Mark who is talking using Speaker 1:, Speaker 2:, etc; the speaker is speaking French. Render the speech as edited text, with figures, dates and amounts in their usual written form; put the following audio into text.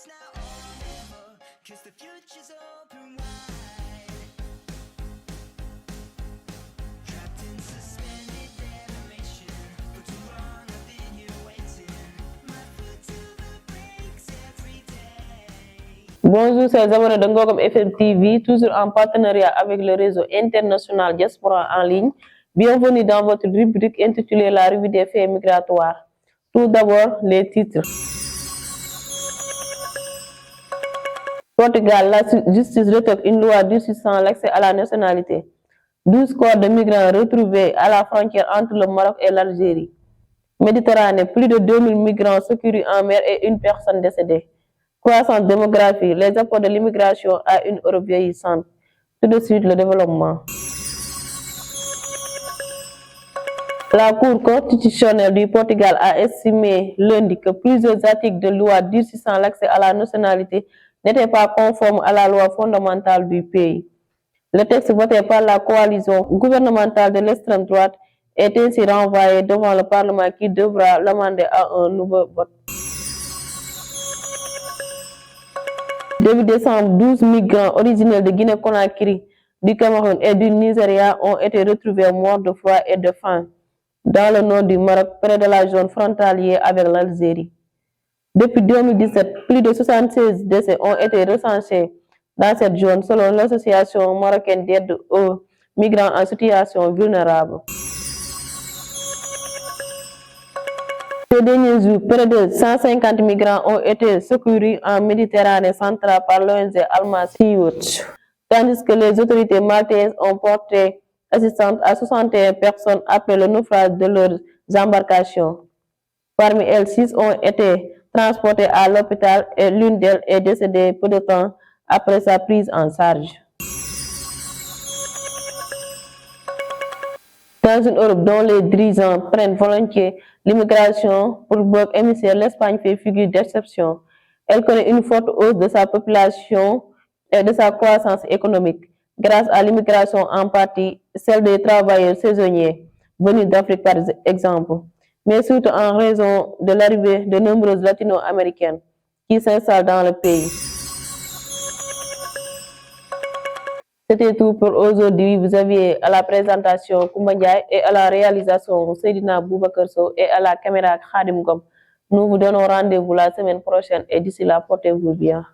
Speaker 1: it's now or never, 'cause the future's open wide. Trapped in suspended animation, for too long I've been here waiting. My foot to the brakes every day.
Speaker 2: Bonjour, chers abonnés de Ngogom FM TV, toujours en partenariat avec le réseau international Diaspora en ligne. Bienvenue dans votre rubrique intitulée La revue des faits migratoires. Tout d'abord, les titres. Portugal, la justice retoque une loi durcissant l'accès à la nationalité. 12 corps de migrants retrouvés à la frontière entre le Maroc et l'Algérie. Méditerranée, plus de 2000 migrants secourus en mer et une personne décédée. Croissance démographique, les apports de l'immigration à une Europe vieillissante. Tout de suite, le développement. La Cour constitutionnelle du Portugal a estimé lundi que plusieurs articles de loi durcissant l'accès à la nationalité n'étaient pas conformes à la loi fondamentale du pays. Le texte voté par la coalition gouvernementale de l'extrême droite est ainsi renvoyé devant le Parlement qui devra l'amender à un nouveau vote. Début décembre, 12 migrants originaires de Guinée-Conakry, du Cameroun et du Nigeria ont été retrouvés morts de froid et de faim dans le nord du Maroc, près de la zone frontalière avec l'Algérie. Depuis 2017, plus de 76 décès ont été recensés dans cette zone selon l'association marocaine d'aide aux migrants en situation vulnérable. Ces derniers jours, près de 150 migrants ont été secourus en Méditerranée centrale par l'ONG Alma Sea Watch, tandis que les autorités maltaises ont porté assistance à 61 personnes après le naufrage de leurs embarcations. Parmi elles, 6 ont été transportées à l'hôpital et l'une d'elles est décédée peu de temps après sa prise en charge. Dans une Europe dont les dirigeants prennent volontiers l'immigration pour bloc émissaire, l'Espagne fait figure d'exception. Elle connaît une forte hausse de sa population et de sa croissance économique, grâce à l'immigration en partie, celle des travailleurs saisonniers venus d'Afrique par exemple, mais surtout en raison de l'arrivée de nombreuses latino-américaines qui s'installent dans le pays. C'était tout pour aujourd'hui. Vous aviez à la présentation Koumba Ndiaye et à la réalisation Seydina Boubacar Sow et à la caméra Khadim Gom. Nous vous donnons rendez-vous la semaine prochaine et d'ici là, portez-vous bien.